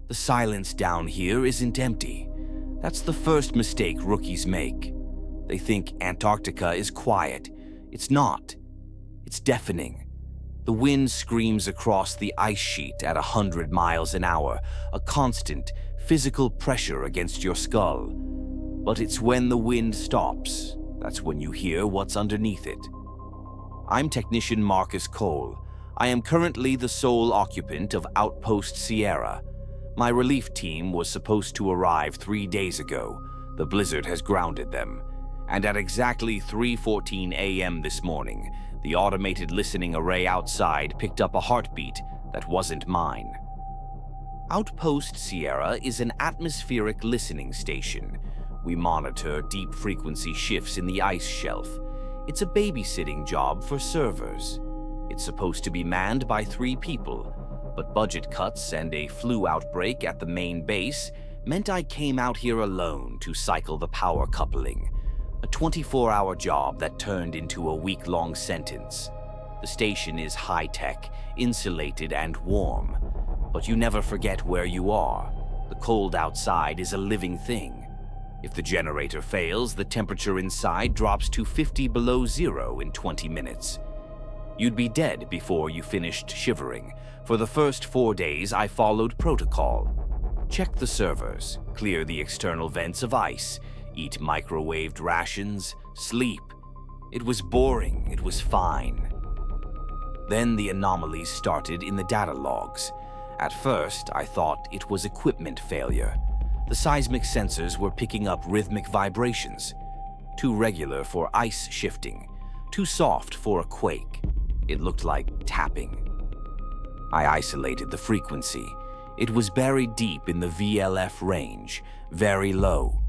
The silence down here isn't empty. That's the first mistake rookies make. They think Antarctica is quiet. It's not. It's deafening. The wind screams across the ice sheet at 100 miles an hour, a constant physical pressure against your skull. But it's when the wind stops, that's when you hear what's underneath it. I'm Technician Marcus Cole. I am currently the sole occupant of Outpost Sierra. My relief team was supposed to arrive 3 days ago. The blizzard has grounded them. And at exactly 3:14 a.m. this morning, the automated listening array outside picked up a heartbeat that wasn't mine. Outpost Sierra is an atmospheric listening station. We monitor deep frequency shifts in the ice shelf. It's a babysitting job for servers. It's supposed to be manned by 3 people, but budget cuts and a flu outbreak at the main base meant I came out here alone to cycle the power coupling. A 24-hour job that turned into a week-long sentence. The station is high-tech, insulated, and warm. But you never forget where you are. The cold outside is a living thing. If the generator fails, the temperature inside drops to 50 below zero in 20 minutes. You'd be dead before you finished shivering. For the first 4 days, I followed protocol. Check the servers, clear the external vents of ice, eat microwaved rations, sleep. It was boring, it was fine. Then the anomalies started in the data logs. At first, I thought it was equipment failure. The seismic sensors were picking up rhythmic vibrations. Too regular for ice shifting, too soft for a quake. It looked like tapping. I isolated the frequency. It was buried deep in the VLF range, very low.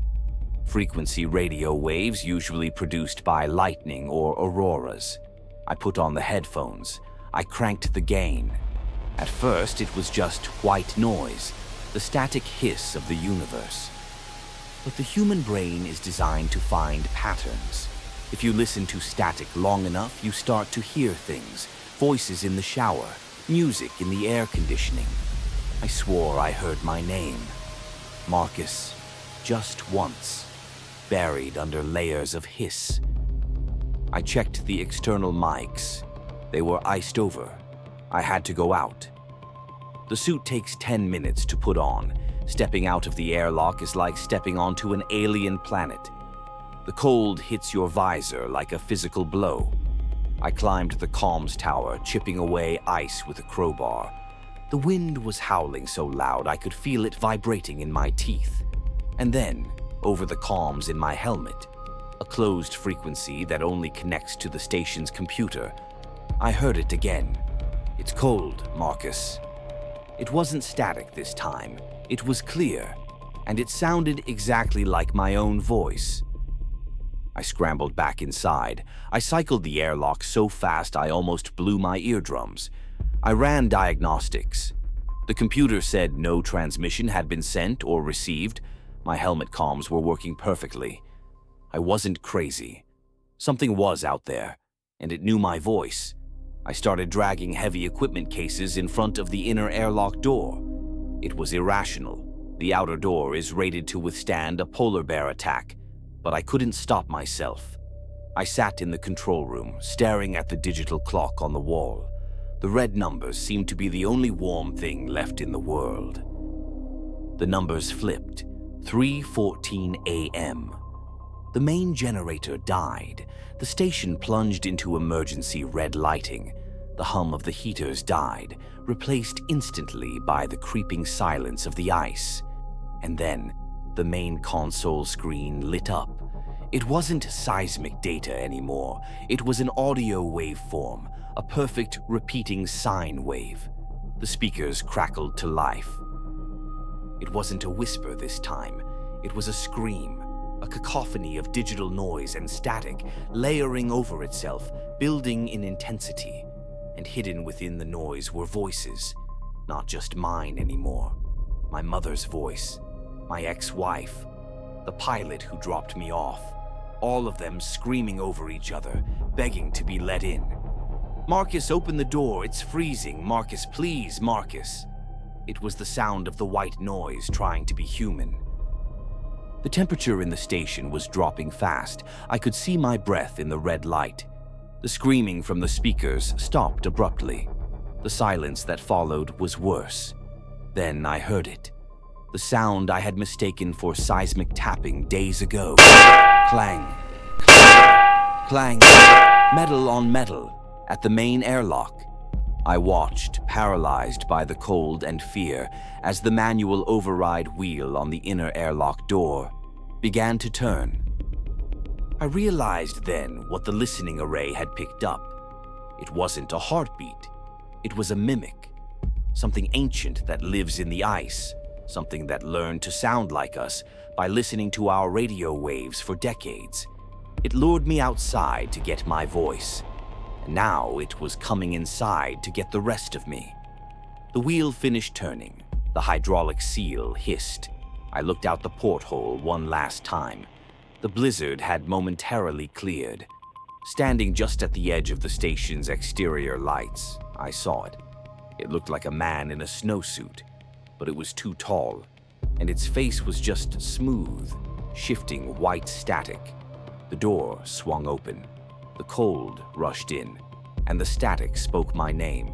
Frequency radio waves usually produced by lightning or auroras. I put on the headphones. I cranked the gain. At first, it was just white noise, the static hiss of the universe. But the human brain is designed to find patterns. If you listen to static long enough, you start to hear things, voices in the shower, music in the air conditioning. I swore I heard my name. Marcus, just once. Buried under layers of hiss. I checked the external mics. They were iced over. I had to go out. The suit takes 10 minutes to put on. Stepping out of the airlock is like stepping onto an alien planet. The cold hits your visor like a physical blow. I climbed the comms tower, chipping away ice with a crowbar. The wind was howling so loud I could feel it vibrating in my teeth. And then, over the comms in my helmet, a closed frequency that only connects to the station's computer. I heard it again. It's cold, Marcus. It wasn't static this time. It was clear, and it sounded exactly like my own voice. I scrambled back inside. I cycled the airlock so fast I almost blew my eardrums. I ran diagnostics. The computer said no transmission had been sent or received. My helmet comms were working perfectly. I wasn't crazy. Something was out there, and it knew my voice. I started dragging heavy equipment cases in front of the inner airlock door. It was irrational. The outer door is rated to withstand a polar bear attack, but I couldn't stop myself. I sat in the control room, staring at the digital clock on the wall. The red numbers seemed to be the only warm thing left in the world. The numbers flipped. 3:14 a.m. The main generator died. The station plunged into emergency red lighting. The hum of the heaters died, replaced instantly by the creeping silence of the ice. And then, the main console screen lit up. It wasn't seismic data anymore. It was an audio waveform, a perfect repeating sine wave. The speakers crackled to life. It wasn't a whisper this time. It was a scream, a cacophony of digital noise and static, layering over itself, building in intensity. And hidden within the noise were voices, not just mine anymore. My mother's voice, my ex-wife, the pilot who dropped me off, all of them screaming over each other, begging to be let in. Marcus, open the door, it's freezing. Marcus, please, Marcus. It was the sound of the white noise trying to be human. The temperature in the station was dropping fast. I could see my breath in the red light. The screaming from the speakers stopped abruptly. The silence that followed was worse. Then I heard it. The sound I had mistaken for seismic tapping days ago. Clang. Clang. Metal on metal at the main airlock. I watched, paralyzed by the cold and fear, as the manual override wheel on the inner airlock door began to turn. I realized then what the listening array had picked up. It wasn't a heartbeat. It was a mimic. Something ancient that lives in the ice. Something that learned to sound like us by listening to our radio waves for decades. It lured me outside to get my voice. And now it was coming inside to get the rest of me. The wheel finished turning. The hydraulic seal hissed. I looked out the porthole one last time. The blizzard had momentarily cleared. Standing just at the edge of the station's exterior lights, I saw it. It looked like a man in a snowsuit, but it was too tall, and its face was just smooth, shifting white static. The door swung open. The cold rushed in, and the static spoke my name.